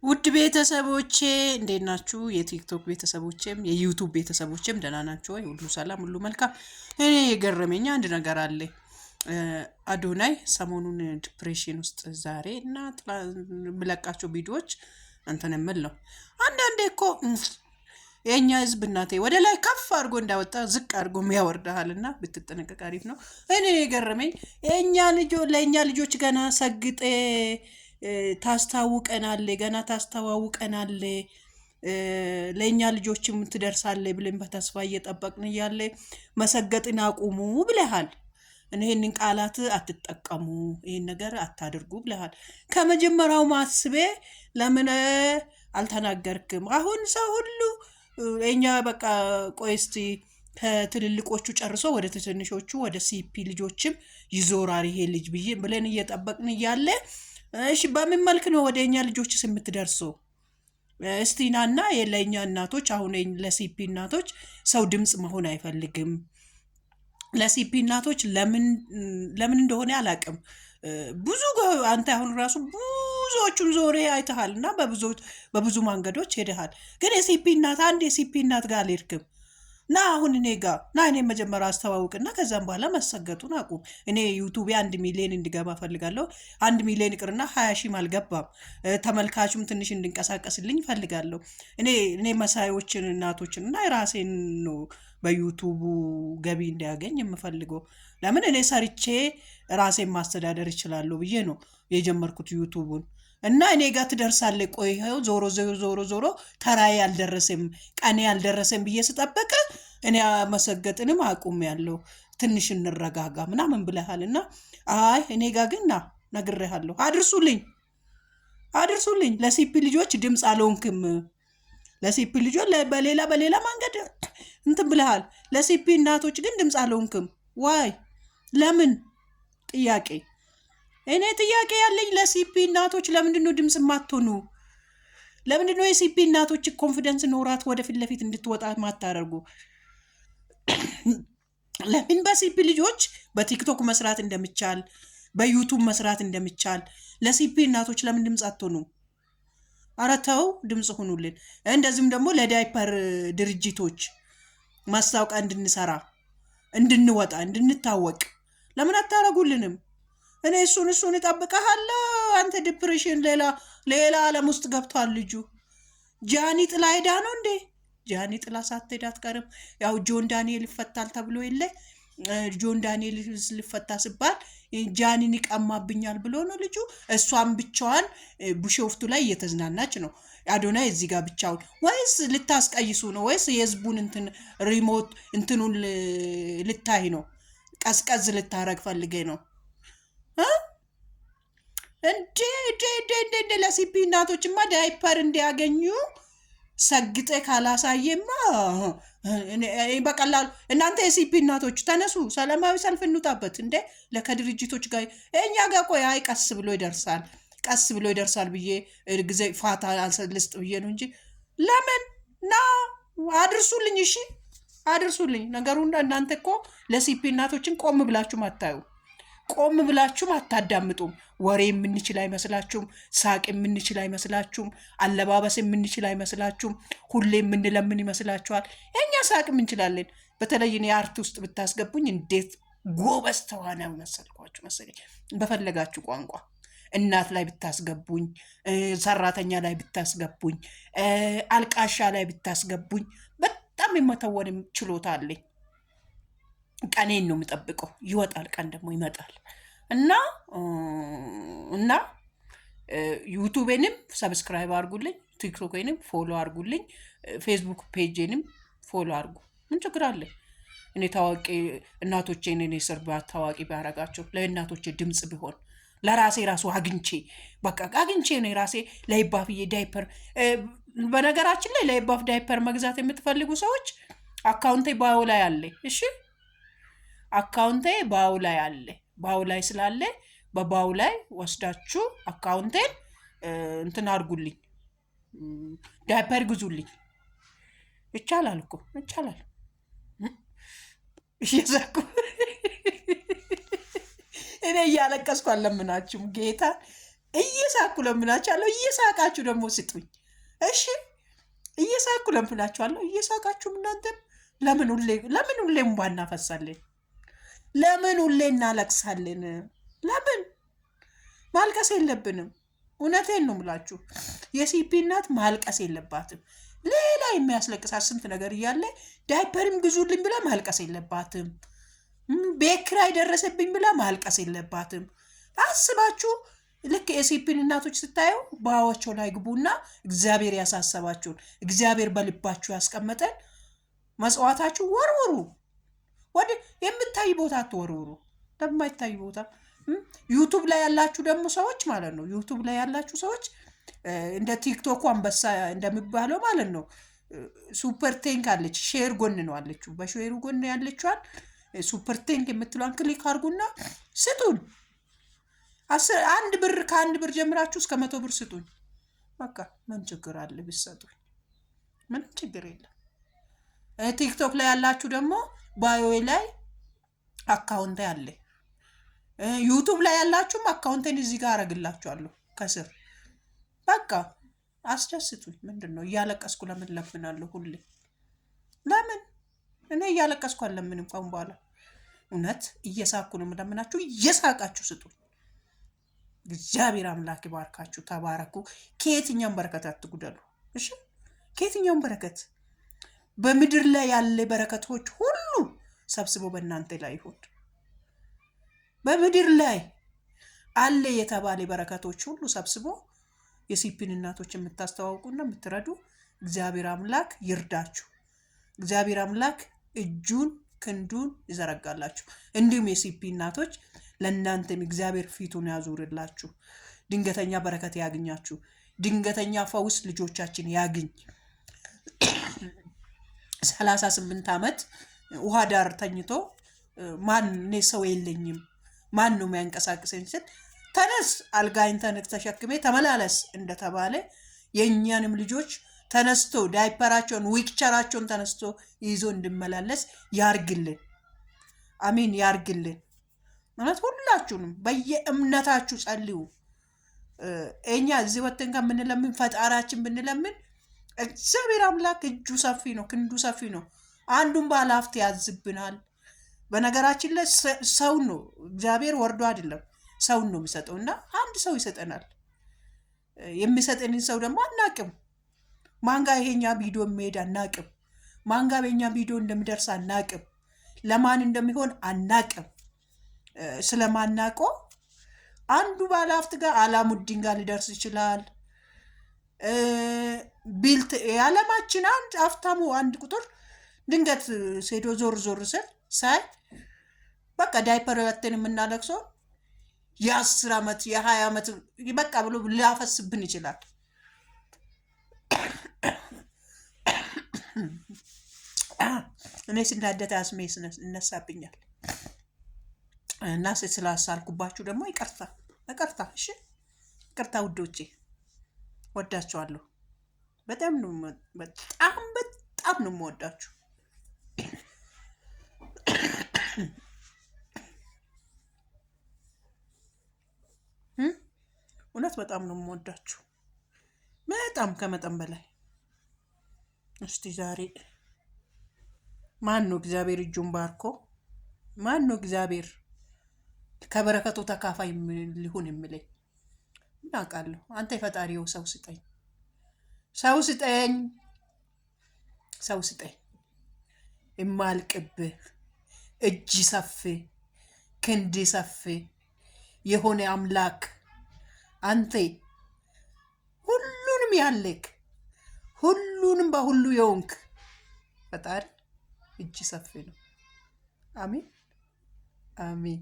ውድ ቤተሰቦቼ እንዴት ናችሁ? የቲክቶክ ቤተሰቦቼም የዩቱብ ቤተሰቦቼም ደህና ናችሁ ወይ? ሁሉ ሰላም፣ ሁሉ መልካም። እኔ የገረመኝ አንድ ነገር አለ። አዶናይ ሰሞኑን ዲፕሬሽን ውስጥ ዛሬ እና የምለቃቸው ቪዲዮዎች እንትን የምል ነው። አንዳንዴ እኮ የእኛ ህዝብ እናቴ ወደ ላይ ከፍ አድርጎ እንዳወጣ ዝቅ አድርጎ ያወርዳሃል እና ብትጠነቀቅ አሪፍ ነው። እኔ የገረመኝ ለእኛ ልጆች ገና ሰግጤ ታስታውቀናለ ገና ታስተዋውቀናለ ለእኛ ልጆችም ትደርሳለ ብለን በተስፋ እየጠበቅን እያለ መሰገጥን አቁሙ ብለሃል። ይህንን ቃላት አትጠቀሙ፣ ይህን ነገር አታድርጉ ብለሃል። ከመጀመሪያው ማስቤ ለምን አልተናገርክም? አሁን ሰው ሁሉ እኛ በቃ ቆይ እስቲ ከትልልቆቹ ጨርሶ ወደ ትንሾቹ ወደ ሲፒ ልጆችም ይዞራል ይሄ ልጅ ብለን እየጠበቅን እያለ እሺ በምን መልክ ነው ወደ እኛ ልጆችስ የምትደርሰው? እስቲናና ለእኛ እናቶች አሁን ለሲፒ እናቶች ሰው ድምፅ መሆን አይፈልግም። ለሲፒ እናቶች ለምን እንደሆነ አላውቅም። ብዙ አንተ አሁን ራሱ ብዙዎቹን ዞሬ አይተሃል እና በብዙ መንገዶች ሄደሃል። ግን የሲፒ እናት አንድ የሲፒ እናት ጋር አልሄድክም። ና አሁን እኔ ጋር ና እኔ መጀመሪያ አስተዋውቅና ከዛም በኋላ መሰገጡን አቁም። እኔ ዩቱቤ 1 ሚሊዮን እንዲገባ ፈልጋለሁ። 1 ሚሊዮን ይቅርና 20 ሺህም አልገባም። ተመልካቹም ትንሽ እንድንቀሳቀስልኝ ፈልጋለሁ። እኔ መሳዮችን እናቶችን እና የራሴን ነው በዩቱቡ ገቢ እንዲያገኝ የምፈልገው። ለምን እኔ ሰርቼ ራሴን ማስተዳደር ይችላለሁ ብዬ ነው የጀመርኩት ዩቱቡን። እና እኔ ጋር ትደርሳለ። ቆይ ዞሮ ተራዬ አልደረሰም ቀኔ አልደረሰም ብዬ ስጠበቅ እኔ መሰገጥንም አቁም ያለው ትንሽ እንረጋጋ ምናምን ብለሃል። እና አይ እኔ ጋር ግን ነግሬሃለሁ። አድርሱልኝ። ለሲፒ ልጆች ድምፅ አልሆንክም። ለሲፒ ልጆች በሌላ መንገድ እንትን ብለሃል። ለሲፒ እናቶች ግን ድምፅ አልሆንክም። ዋይ ለምን? እኔ ጥያቄ ያለኝ ለሲፒ እናቶች ለምንድነው ድምፅ ማትሆኑ? ለምንድነው የሲፒ እናቶች ኮንፊደንስ ኖራት ወደፊት ለፊት እንድትወጣ ማታደርጉ? ለምን በሲፒ ልጆች በቲክቶክ መስራት እንደሚቻል በዩቱብ መስራት እንደሚቻል ለሲፒ እናቶች ለምን ድምፅ አትሆኑ? ኧረ ተው ድምፅ ሁኑልን። እንደዚህም ደግሞ ለዳይፐር ድርጅቶች ማስታወቂያ እንድንሰራ እንድንወጣ እንድንታወቅ ለምን አታረጉልንም? እኔ እሱን እጠብቅሃለሁ። አንተ ዲፕሬሽን ሌላ ዓለም ውስጥ ገብቷል ልጁ። ጃኒ ጥላ ሄዳ ነው እንዴ? ጃኒ ጥላ ሳትሄድ አትቀርም። ያው ጆን ዳንኤል ይፈታል ተብሎ የለ ጆን ዳንኤል ሊፈታ ሲባል ጃኒን ይቀማብኛል ብሎ ነው ልጁ። እሷም ብቻዋን ቡሾፍቱ ላይ እየተዝናናች ነው። አዶናይ እዚህ ጋር ብቻውን ወይስ ልታስቀይሱ ነው? ወይስ የህዝቡን ሪሞት እንትኑን ልታይ ነው? ቀዝቀዝ ልታረግ ፈልጌ ነው እንዴ? ለሲፒ እናቶችማ ዳይፐር እንዲያገኙ ሰግጤ ካላሳየማ በቀላሉ እናንተ የሲፒ እናቶች ተነሱ፣ ሰላማዊ ሰልፍ እንውጣበት። እንዴ ለከድርጅቶች ጋር እኛ ጋር ቆይ ቀስ ብሎ ይደርሳል ብዬ ጊዜ ፋታ ልስጥ ብዬ ነው እንጂ ለምን አድርሱልኝ። እሺ አድርሱልኝ። ነገሩ እናንተ እኮ ለሲፒ እናቶችን ቆም ብላችሁም አታዳምጡም። ወሬ የምንችል አይመስላችሁም። ሳቅ የምንችል አይመስላችሁም። አለባበስ የምንችል አይመስላችሁም። ሁሌ የምንለምን ይመስላችኋል። እኛ ሳቅ እንችላለን። በተለይ እኔ አርት ውስጥ ብታስገቡኝ እንዴት ጎበዝ ተዋናይ መሰለኝ። በፈለጋችሁ ቋንቋ እናት ላይ ብታስገቡኝ፣ ሰራተኛ ላይ ብታስገቡኝ፣ አልቃሻ ላይ ብታስገቡኝ በጣም የመተወን ችሎታ አለኝ። ቀኔን ነው የምጠብቀው። ይወጣል፣ ቀን ደግሞ ይመጣል። እና ዩቱቤንም ሰብስክራይብ አድርጉልኝ፣ ቲክቶክንም ፎሎ አድርጉልኝ፣ ፌስቡክ ፔጅንም ፎሎ አድርጉ። ምን ችግር አለ? እኔ ታዋቂ እናቶቼን እኔ ስር ታዋቂ ቢያረጋቸው ለእናቶቼ ድምፅ ቢሆን ለራሴ ራሱ አግኝቼ ነው ራሴ ለይባፍዬ ዳይፐር። በነገራችን ላይ ለይባፍ ዳይፐር መግዛት የምትፈልጉ ሰዎች አካውንቴ ባዮ ላይ አለ። እሺ አካውንቴ ባው ላይ አለ። ባው ላይ ስላለ በባው ላይ ወስዳችሁ አካውንቴን እንትን አድርጉልኝ፣ ዳይፐር ግዙልኝ። ይቻላል እኮ ይቻላል። እየዛኩ እኔ እያለቀስኩ አለምናችሁም ጌታ እየሳኩ ለምናችኋለሁ። እየሳቃችሁ ደግሞ ስጡኝ። እሺ እየሳኩ ለምናችኋለሁ። እየሳቃችሁም እናንተም ለምን ሁሌ እንባ እናፈሳለን? ለምን ሁሌ እናለቅሳለን? ለምን ማልቀስ የለብንም። እውነቴን ነው የምላችሁ። የሲፒ እናት ማልቀስ የለባትም። ሌላ የሚያስለቅሳት ስንት ነገር እያለ ዳይፐርም ግዙልኝ ብላ ማልቀስ የለባትም። ቤት ኪራይ ደረሰብኝ ብላ ማልቀስ የለባትም። አስባችሁ ልክ የሲፒን እናቶች ስታዩ በአዋቸው ላይ ግቡና እግዚአብሔር ያሳሰባችሁን እግዚአብሔር በልባችሁ ያስቀመጠን መስዋዕታችሁ ወርውሩ። ወደ የምታይ ቦታ አትወርውሩ፣ ለማይታይ ቦታ። ዩቱብ ላይ ያላችሁ ደግሞ ሰዎች ማለት ነው። ዩቱብ ላይ ያላችሁ ሰዎች እንደ ቲክቶኩ አንበሳ እንደሚባለው ማለት ነው። ሱፐር ቴንክ አለች፣ ሼር ጎን ነው አለችው። በሼሩ ጎን ያለችዋን ሱፐር ቴንክ የምትሏን ክሊክ አድርጉና ስጡን። ከአንድ ብር ጀምራችሁ እስከ 100 ብር ስጡኝ። በቃ ምን ችግር አለ ቢሰጡኝ? ምንም ችግር የለም። ቲክቶክ ላይ ያላችሁ ደግሞ ባዮ ላይ አካውንት አለ። ዩቱብ ላይ ያላችሁም አካውንቴን እዚህ ጋር አረግላችኋለሁ ከስር። በቃ አስደስቱኝ። ምንድን ነው እያለቀስኩ ለምን ለምናለሁ ሁሌ? ለምን እኔ እያለቀስኩ አለምንም። ካሁን በኋላ እውነት እየሳኩ ነው የምለምናችሁ። እየሳቃችሁ ስጡኝ። እግዚአብሔር አምላክ ይባርካችሁ። ተባረኩ። ከየትኛውም በረከት አትጉደሉ። እሺ ከየትኛውም በረከት በምድር ላይ ያለ በረከቶች ሁሉ ሰብስቦ በእናንተ ላይ ይሁን። በምድር ላይ አለ የተባለ በረከቶች ሁሉ ሰብስቦ የሲፒን እናቶች የምታስተዋውቁና የምትረዱ እግዚአብሔር አምላክ ይርዳችሁ። እግዚአብሔር አምላክ እጁን ክንዱን ይዘረጋላችሁ። እንዲሁም የሲፒ እናቶች ለእናንተም እግዚአብሔር ፊቱን ያዙርላችሁ። ድንገተኛ በረከት ያግኛችሁ። ድንገተኛ ፈውስ ልጆቻችን ያግኝ። 38 ዓመት ውሃ ዳር ተኝቶ እኔ ሰው የለኝም ማን ነው የሚያንቀሳቅሰኝ ስል ተነስ አልጋይን ተሸክሜ ተመላለስ እንደተባለ የእኛንም ልጆች ተነስቶ ዳይፐራቸውን ዊክቸራቸውን ተነስቶ ይዞ እንድመላለስ ያርግልን። አሜን ያርግልን። ማለት ሁላችሁንም በየእምነታችሁ ጸልዩ። እኛ እዚህ ወጥተን ከምንለምን ፈጣሪያችን ብንለምን እግዚአብሔር አምላክ እጁ ሰፊ ነው፣ ክንዱ ሰፊ ነው። አንዱን ባለሀብት ያዝብናል። በነገራችን ላይ ሰው ነው እግዚአብሔር ወርዶ አይደለም ሰውን ነው የሚሰጠው። እና አንድ ሰው ይሰጠናል። የሚሰጠንን ሰው ደግሞ አናቅም። ማንጋ ይሄኛ ቪዲዮ የሚሄድ አናቅም። ማንጋ በኛ ቪዲዮ እንደሚደርስ አናቅም። ለማን እንደሚሆን አናቅም። ስለማናቆ አንዱ ባለሀብት ጋር አላሙዲን ጋር ሊደርስ ይችላል። ቢልት የዓለማችን አንድ ሀብታሙ አንድ ቁጥር ድንገት ሴዶ ዞር ስል ሳይ በቃ ዳይፐር ያተን የምናለቅሰው የ10 ዓመት የ20 ዓመት በቃ ብሎ ሊያፈስብን ይችላል። እኔ ስናደድ አስሜ ይነሳብኛል። እና ስላሳልኩባችሁ ደግሞ ይቅርታ። እሺ ይቅርታ ውዶቼ፣ ወዳችኋለሁ። በጣም ነው የምወዳችሁ። እውነት በጣም ነው የምወዳችሁ፣ በጣም ከመጠን በላይ። እስቲ ዛሬ ማን ነው እግዚአብሔር እጁን ባርኮ ማን ነው እግዚአብሔር ከበረከቱ ተካፋይ ሊሆን የሚለኝ? ምን አውቃለሁ። አንተ የፈጣሪው ሰው ስጠኝ የማልቅብህ እጅ ሰፊ ክንድ ሰፊ የሆነ አምላክ አንተ ሁሉንም ያለክ ሁሉንም በሁሉ የሆንክ ፈጣሪ እጅ ሰፊ ነው። አሜን አሜን።